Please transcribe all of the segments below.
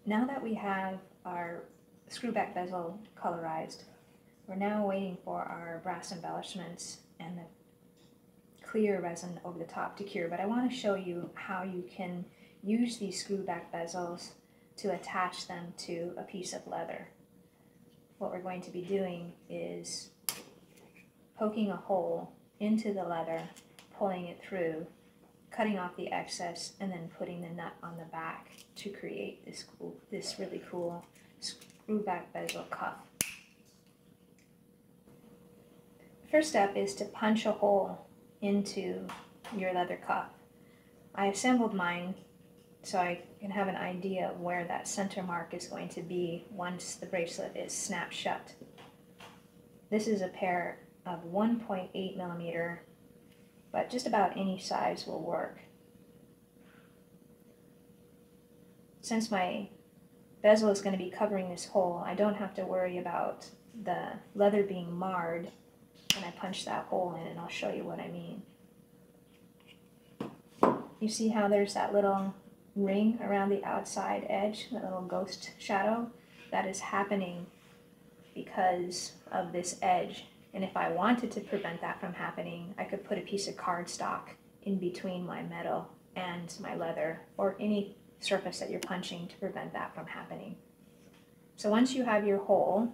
Now that we have our screwback bezel colorized, we're now waiting for our brass embellishments and the clear resin over the top to cure. But I want to show you how you can use these screwback bezels to attach them to a piece of leather. What we're going to be doing is poking a hole into the leather, pulling it through, cutting off the excess, and then putting the nut on the back to create this really cool screwback bezel cuff. First step is to punch a hole into your leather cuff. I assembled mine so I can have an idea of where that center mark is going to be once the bracelet is snapped shut. This is a pair of 1.8 millimeter, but just about any size will work. Since my bezel is going to be covering this hole, I don't have to worry about the leather being marred when I punch that hole in, and I'll show you what I mean. You see how there's that little ring around the outside edge, that little ghost shadow? That is happening because of this edge. And if I wanted to prevent that from happening, I could put a piece of cardstock in between my metal and my leather, or any surface that you're punching, to prevent that from happening. So once you have your hole,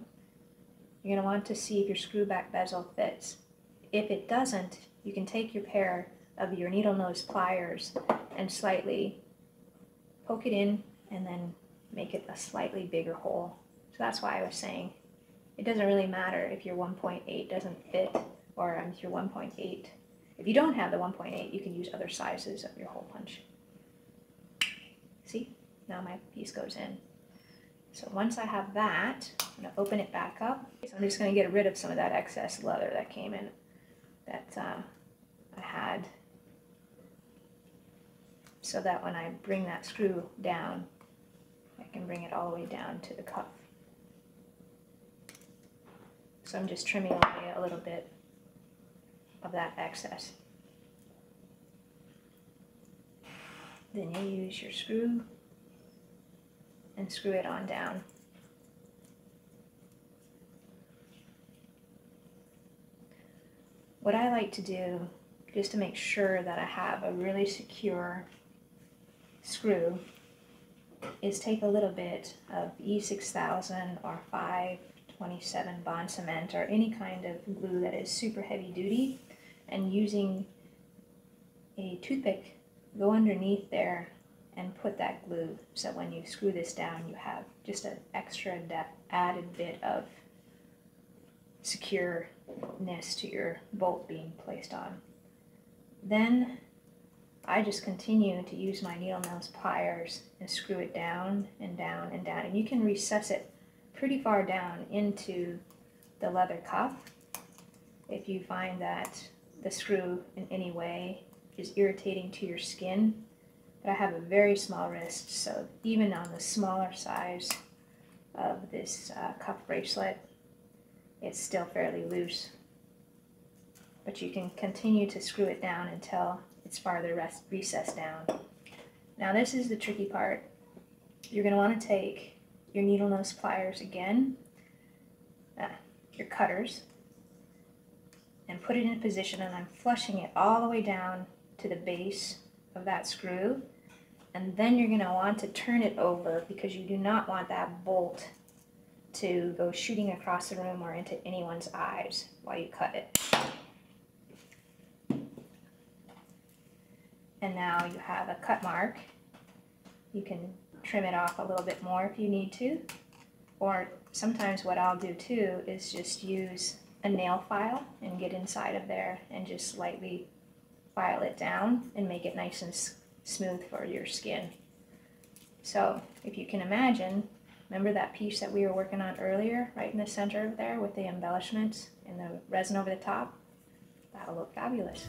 you're going to want to see if your screwback bezel fits. If it doesn't, you can take your pair of your needle nose pliers and slightly poke it in and then make it a slightly bigger hole. So that's why I was saying it doesn't really matter if your 1.8 doesn't fit, or if your 1.8. If you don't have the 1.8, you can use other sizes of your hole punch. See? Now my piece goes in. So once I have that, I'm going to open it back up. So I'm just going to get rid of some of that excess leather that came in, that I had, so that when I bring that screw down, I can bring it all the way down to the cuff. So I'm just trimming away a little bit of that excess. Then you use your screw and screw it on down. What I like to do, just to make sure that I have a really secure screw, is take a little bit of E6000 or 527 bond cement, or any kind of glue that is super heavy duty, and using a toothpick, go underneath there and put that glue, so when you screw this down, you have just an extra added bit of secureness to your bolt being placed on. Then I just continue to use my needle nose pliers and screw it down and down and down, and you can recess it pretty far down into the leather cuff if you find that the screw in any way is irritating to your skin. But I have a very small wrist, so even on the smaller size of this cuff bracelet, it's still fairly loose. But you can continue to screw it down until it's farther recessed down. Now this is the tricky part. You're going to want to take your needle nose pliers again, your cutters, and put it in a position, and I'm flushing it all the way down to the base of that screw. And then you're going to want to turn it over, because you do not want that bolt to go shooting across the room or into anyone's eyes while you cut it. And now you have a cut mark. You can trim it off a little bit more if you need to, or sometimes what I'll do too is just use a nail file and get inside of there and just lightly file it down and make it nice and smooth for your skin. So if you can imagine, remember that piece that we were working on earlier, right in the center there with the embellishments and the resin over the top? That'll look fabulous.